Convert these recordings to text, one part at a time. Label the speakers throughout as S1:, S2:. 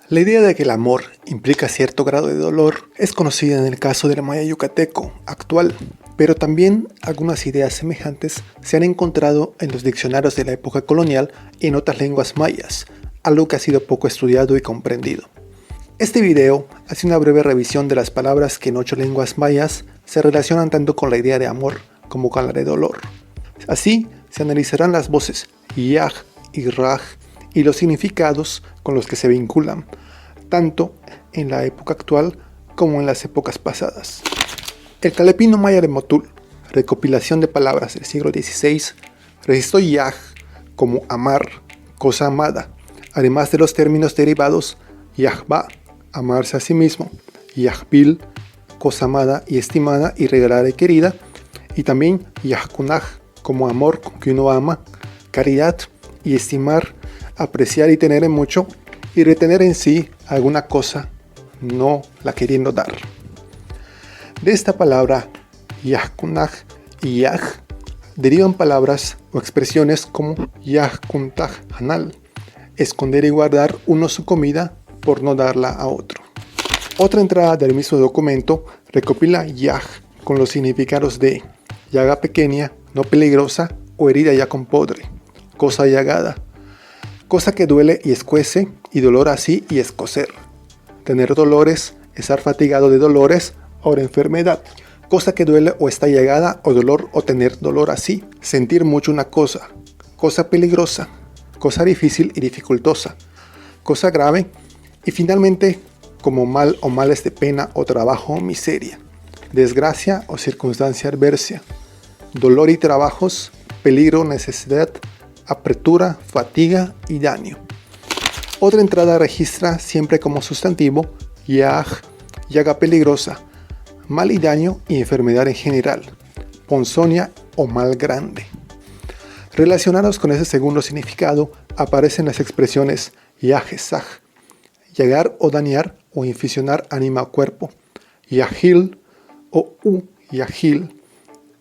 S1: La idea de que el amor implica cierto grado de dolor es conocida en el caso del maya yucateco actual, pero también algunas ideas semejantes se han encontrado en los diccionarios de la época colonial y en otras lenguas mayas, algo que ha sido poco estudiado y comprendido. Este video hace una breve revisión de las palabras que en 8 lenguas mayas se relacionan tanto con la idea de amor como con la de dolor. Así se analizarán las voces yaj y raj y los significados con los que se vinculan, tanto en la época actual como en las épocas pasadas. El Calepino Maya de Motul, recopilación de palabras del siglo XVI, registró yaj como amar, cosa amada, además de los términos derivados yajba, amarse a sí mismo, yajbil, cosa amada y estimada y regalada y querida, y también yajkunaj, como amor que uno ama, caridad y estimar, apreciar y tener en mucho, y retener en sí alguna cosa, no la queriendo dar. De esta palabra yajkunaj y yaj derivan palabras o expresiones como yajkuntaj hanal, esconder y guardar uno su comida por no darla a otro. Otra entrada del mismo documento recopila yaj con los significados de llaga pequeña, no peligrosa o herida ya con podre, cosa llagada, cosa que duele y escuece, y dolor así y escocer. Tener dolores, estar fatigado de dolores o de enfermedad, cosa que duele o está llagada o dolor o tener dolor así. Sentir mucho una cosa, cosa peligrosa, cosa difícil y dificultosa, cosa grave, y finalmente como mal o males de pena o trabajo o miseria, desgracia o circunstancia adversa, dolor y trabajos, peligro, necesidad, apretura, fatiga y daño. Otra entrada registra siempre como sustantivo yaj, llaga peligrosa, mal y daño y enfermedad en general, ponzoña o mal grande. Relacionados con ese segundo significado aparecen las expresiones yajesaj, llagar o dañar o inficionar ánima o cuerpo, yajil o yajil,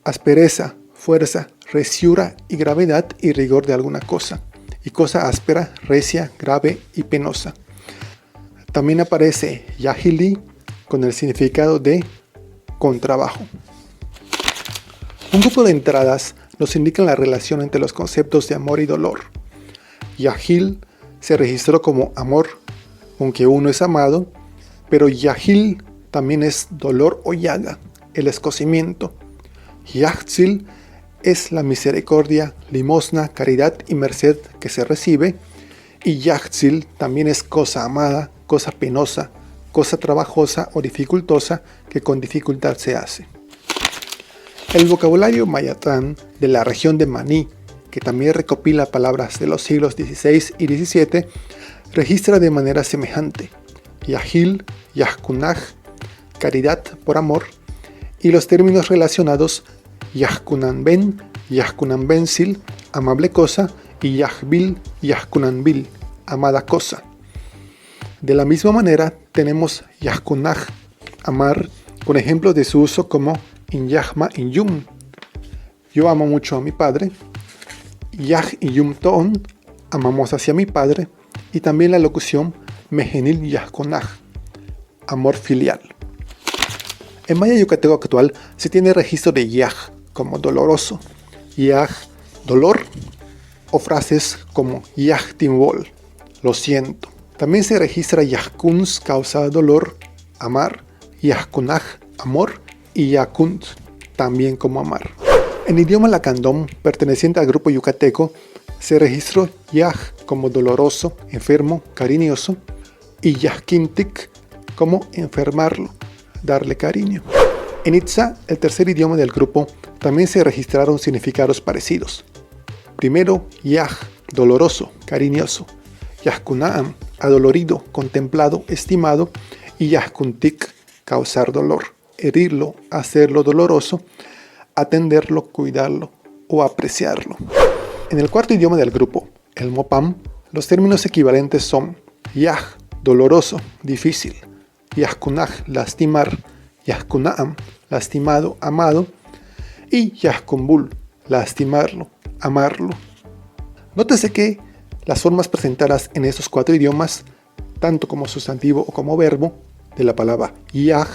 S1: aspereza, fuerza, reciura y gravedad y rigor de alguna cosa, y cosa áspera, recia, grave y penosa. También aparece yajili con el significado de con trabajo. Un grupo de entradas nos indican la relación entre los conceptos de amor y dolor. Yajil se registró como amor, aunque uno es amado, pero yajil también es dolor o llaga, el escocimiento. Yajtzil es la misericordia, limosna, caridad y merced que se recibe, y yajtzil también es cosa amada, cosa penosa, cosa trabajosa o dificultosa que con dificultad se hace. El vocabulario mayatán de la región de Maní, que también recopila palabras de los siglos XVI y XVII, registra de manera semejante yajil, yajkunaj, caridad por amor, y los términos relacionados yajkunanben, yajkunanbensil, amable cosa, y yajbil, yajkunanbil, amada cosa. De la misma manera tenemos yajkunaj, amar, con ejemplos de su uso como inyajma inyum, yo amo mucho a mi padre, yaj iyum toon, amamos hacia mi padre, y también la locución mejenil yajkunaj, amor filial. En maya yucateco actual se tiene registro de yaj como doloroso, yaj, dolor, o frases como yaj timbol, lo siento. También se registra yajkuns, causa dolor, amar, yajkunaj, amor, y yakunt, también como amar. En idioma lacandón, perteneciente al grupo yucateco, se registró yaj como doloroso, enfermo, cariñoso, y yajkintik como enfermarlo, darle cariño. En Itza, el tercer idioma del grupo, también se registraron significados parecidos. Primero, yaj, doloroso, cariñoso, yajkunaam, adolorido, contemplado, estimado, y yajkuntik, causar dolor, herirlo, hacerlo doloroso, atenderlo, cuidarlo o apreciarlo. En el cuarto idioma del grupo, el mopam, los términos equivalentes son yaj, doloroso, difícil, yajkunaj, lastimar, yajkunaam, lastimado, amado, y yajkumbul, lastimarlo, amarlo. Nótese que las formas presentadas en estos 4 idiomas tanto como sustantivo o como verbo, de la palabra yaj,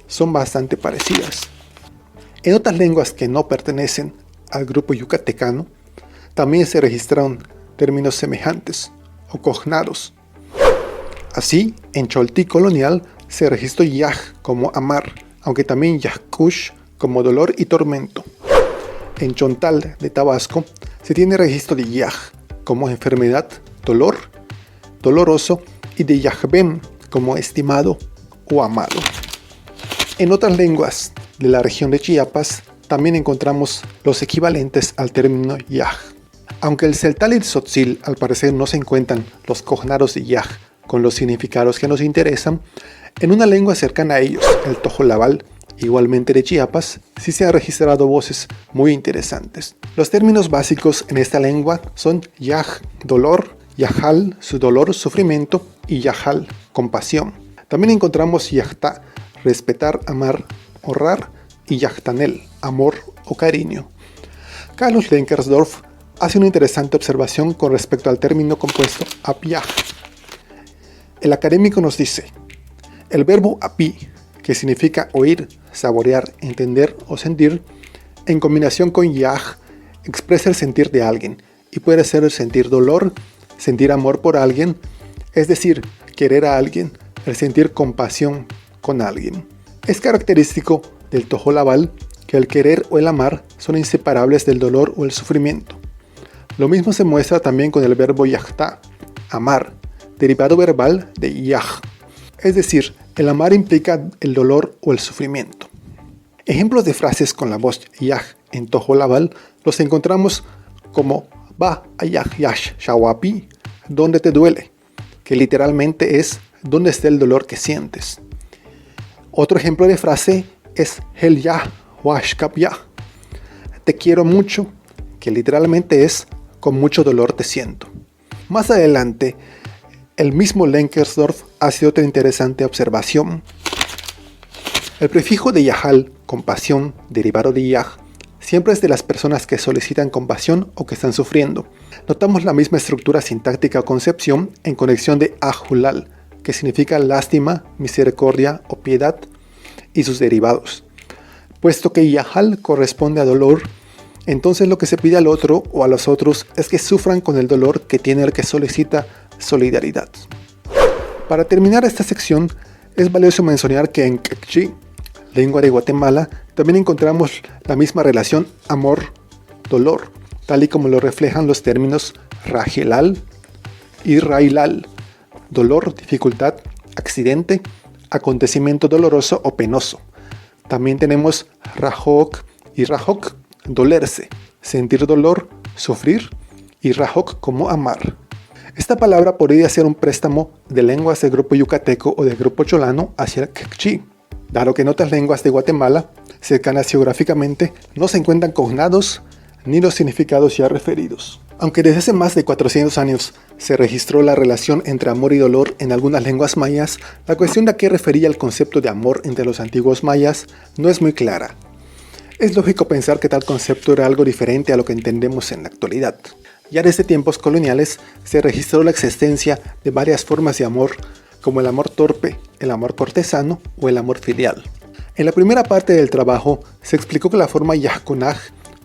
S1: son bastante parecidas. En otras lenguas que no pertenecen al grupo yucatecano, también se registraron términos semejantes o cognados. Así, en Choltí colonial se registró yaj como amar, aunque también yajkush como dolor y tormento. En Chontal de Tabasco se tiene registro de yaj como enfermedad, dolor, doloroso, y de yajbem como estimado o amado. En otras lenguas de la región de Chiapas también encontramos los equivalentes al término yaj. Aunque el celtal y el tzotzil al parecer no se encuentran los cognados de yaj con los significados que nos interesan, en una lengua cercana a ellos, el tojolabal, igualmente de Chiapas, sí se han registrado voces muy interesantes. Los términos básicos en esta lengua son yaj, dolor, yajal, su dolor, sufrimiento, y yajal, compasión. También encontramos yajta, respetar, amar, honrar, y yajtanel, amor o cariño. Carlos Lenkersdorf hace una interesante observación con respecto al término compuesto apiaj. El académico nos dice: el verbo api, que significa oír, saborear, entender o sentir, en combinación con yaj, expresa el sentir de alguien y puede ser el sentir dolor, sentir amor por alguien, es decir, querer a alguien, el sentir compasión con alguien. Es característico del tojolabal que el querer o el amar son inseparables del dolor o el sufrimiento. Lo mismo se muestra también con el verbo yajta, amar, derivado verbal de yaj, es decir, el amar implica el dolor o el sufrimiento. Ejemplos de frases con la voz yaj en tojolabal los encontramos como ba ayaj yash shawapi, donde te duele, que literalmente es donde está el dolor que sientes. Otro ejemplo de frase es hel yah washkap yah, te quiero mucho, que literalmente es con mucho dolor te siento. Más adelante, el mismo Lenkersdorf hace otra interesante observación. El prefijo de yajal, compasión, derivado de yaj, siempre es de las personas que solicitan compasión o que están sufriendo. Notamos la misma estructura sintáctica o concepción en conexión de ajulal, que significa lástima, misericordia o piedad, y sus derivados. Puesto que yajal corresponde a dolor, entonces lo que se pide al otro o a los otros es que sufran con el dolor que tiene el que solicita solidaridad. Para terminar esta sección, es valioso mencionar que en Quechí, lengua de Guatemala, también encontramos la misma relación amor-dolor, tal y como lo reflejan los términos rajilal y railal, dolor, dificultad, accidente, acontecimiento doloroso o penoso. También tenemos rajok y rajok, dolerse, sentir dolor, sufrir, y rajok como amar. Esta palabra podría ser un préstamo de lenguas del grupo yucateco o del grupo cholano hacia el quechí, dado que en otras lenguas de Guatemala, cercanas geográficamente, no se encuentran cognados ni los significados ya referidos. Aunque desde hace más de 400 años se registró la relación entre amor y dolor en algunas lenguas mayas, la cuestión de a qué refería el concepto de amor entre los antiguos mayas no es muy clara. Es lógico pensar que tal concepto era algo diferente a lo que entendemos en la actualidad. Ya desde tiempos coloniales se registró la existencia de varias formas de amor, como el amor torpe, el amor cortesano o el amor filial. En la primera parte del trabajo se explicó que la forma yajkunaj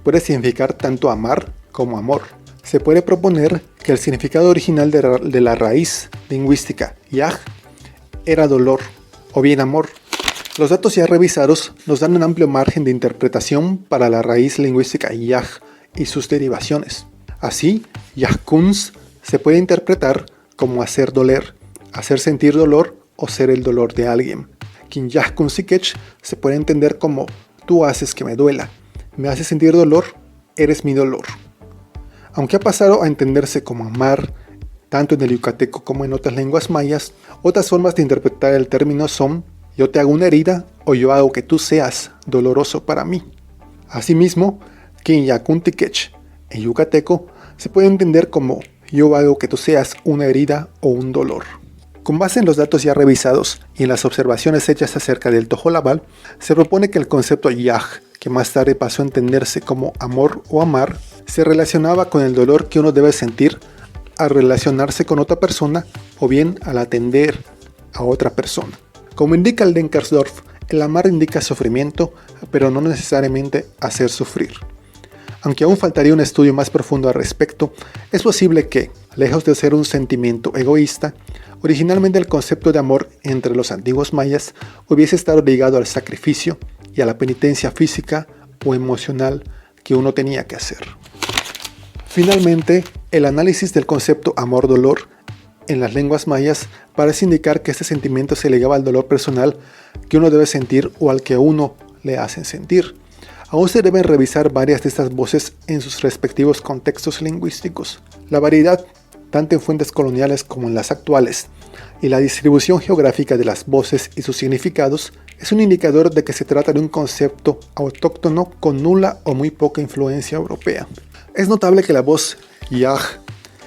S1: puede significar tanto amar como amor. Se puede proponer que el significado original de la raíz lingüística yaj era dolor o bien amor. Los datos ya revisados nos dan un amplio margen de interpretación para la raíz lingüística yaj y sus derivaciones. Así, yajkuns se puede interpretar como hacer doler, hacer sentir dolor o ser el dolor de alguien. Kin yajkun sikech se puede entender como tú haces que me duela, me haces sentir dolor, eres mi dolor. Aunque ha pasado a entenderse como amar, tanto en el yucateco como en otras lenguas mayas, otras formas de interpretar el término son yo te hago una herida o yo hago que tú seas doloroso para mí. Asimismo, kin yakun tikech en yucateco se puede entender como yo hago que tú seas una herida o un dolor. Con base en los datos ya revisados y en las observaciones hechas acerca del tojolabal, se propone que el concepto yaj, que más tarde pasó a entenderse como amor o amar, se relacionaba con el dolor que uno debe sentir al relacionarse con otra persona o bien al atender a otra persona. Como indica el Denkersdorf, el amar indica sufrimiento, pero no necesariamente hacer sufrir. Aunque aún faltaría un estudio más profundo al respecto, es posible que, lejos de ser un sentimiento egoísta, originalmente el concepto de amor entre los antiguos mayas hubiese estado ligado al sacrificio y a la penitencia física o emocional que uno tenía que hacer. Finalmente, el análisis del concepto amor-dolor en las lenguas mayas parece indicar que este sentimiento se ligaba al dolor personal que uno debe sentir o al que a uno le hacen sentir. Aún se deben revisar varias de estas voces en sus respectivos contextos lingüísticos. La variedad, tanto en fuentes coloniales como en las actuales, y la distribución geográfica de las voces y sus significados es un indicador de que se trata de un concepto autóctono con nula o muy poca influencia europea. Es notable que la voz yaj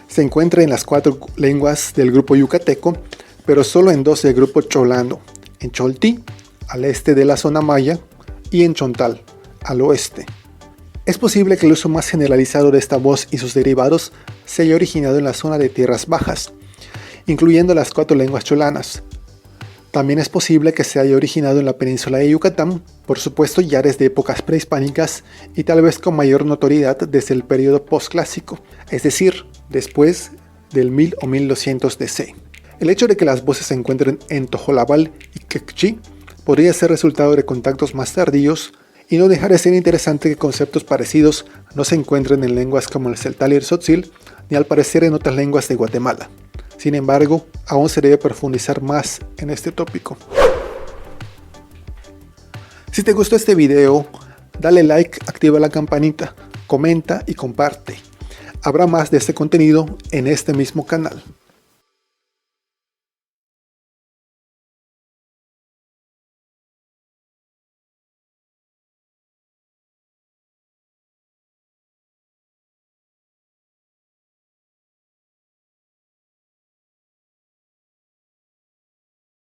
S1: se encuentra en las 4 lenguas del grupo yucateco, pero solo en 2 del grupo cholano, en Cholti, al este de la zona maya, y en Chontal, al oeste. Es posible que el uso más generalizado de esta voz y sus derivados se haya originado en la zona de tierras bajas, incluyendo las 4 lenguas cholanas. También es posible que se haya originado en la península de Yucatán, por supuesto ya desde épocas prehispánicas y tal vez con mayor notoriedad desde el periodo postclásico, es decir, después del 1000 o 1200 DC. El hecho de que las voces se encuentren en Tojolabal y Quechí podría ser resultado de contactos más tardíos y no dejar de ser interesante que conceptos parecidos no se encuentren en lenguas como el celtal y el tzotzil, ni al parecer en otras lenguas de Guatemala. Sin embargo, aún se debe profundizar más en este tópico. Si te gustó este video, dale like, activa la campanita, comenta y comparte. Habrá más de este contenido en este mismo canal.